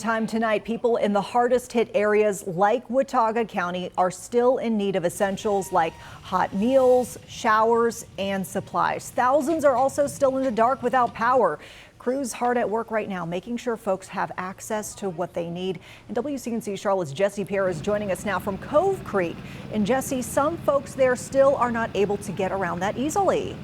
Time tonight, people in the hardest hit areas like Watauga County are still in need of essentials like hot meals, showers, and supplies. Thousands are also still in the dark without power. Crews hard at work right now, making sure folks have access to what they need. And WCNC Charlotte's Jesse Pierre is joining us now from Cove Creek. And Jesse, some folks there still are not able to get around that easily.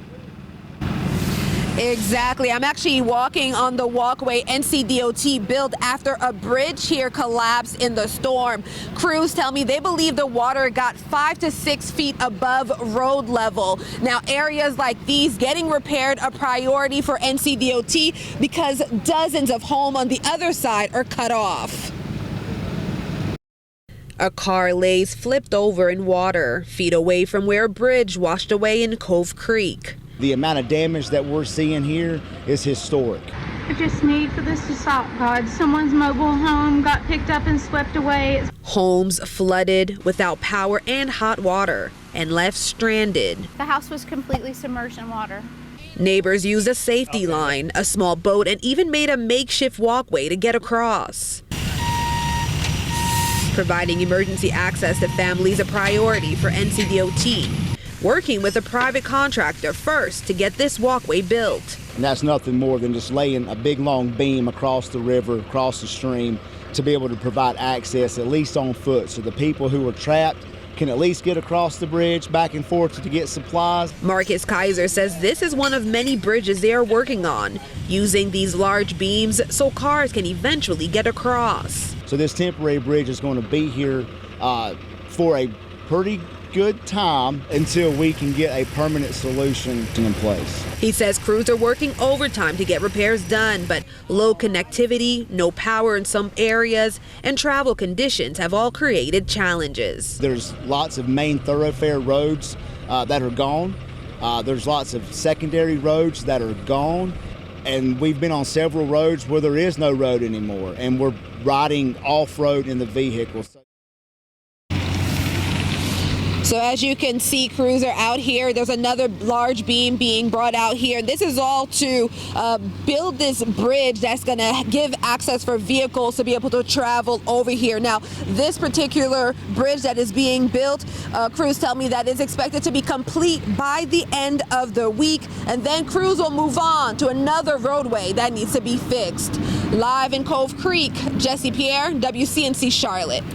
Exactly. I'm actually walking on the walkway NCDOT built after a bridge here collapsed in the storm. Crews tell me they believe the water got 5 to 6 feet above road level. Now, areas like these getting repaired a priority for NCDOT because dozens of homes on the other side are cut off. A car lays flipped over in water, feet away from where a bridge washed away in Cove Creek. The amount of damage that we're seeing here is historic. I just need for this to stop, God. Someone's mobile home got picked up and swept away. Homes flooded without power and hot water and left stranded. The house was completely submerged in water. Neighbors used a safety line, a small boat, and even made a makeshift walkway to get across. Providing emergency access to families a priority for NCDOT. Working with a private contractor first to get this walkway built. And that's nothing more than just laying a big long beam across the river, across the stream, to be able to provide access at least on foot so the people who are trapped can at least get across the bridge back and forth to get supplies. Marcus Kaiser says this is one of many bridges they are working on, using these large beams so cars can eventually get across. So this temporary bridge is going to be here for a pretty good time until we can get a permanent solution in place. He says crews are working overtime to get repairs done, but low connectivity, no power in some areas, and travel conditions have all created challenges. There's lots of main thoroughfare roads that are gone. There's lots of secondary roads that are gone. And we've been on several roads where there is no road anymore, and we're riding off-road in the vehicles. So as you can see, crews are out here. There's another large beam being brought out here. This is all to build this bridge that's going to give access for vehicles to be able to travel over here. Now, this particular bridge that is being built, crews tell me that is expected to be complete by the end of the week. And then crews will move on to another roadway that needs to be fixed. Live in Cove Creek, Jesse Pierre, WCNC Charlotte.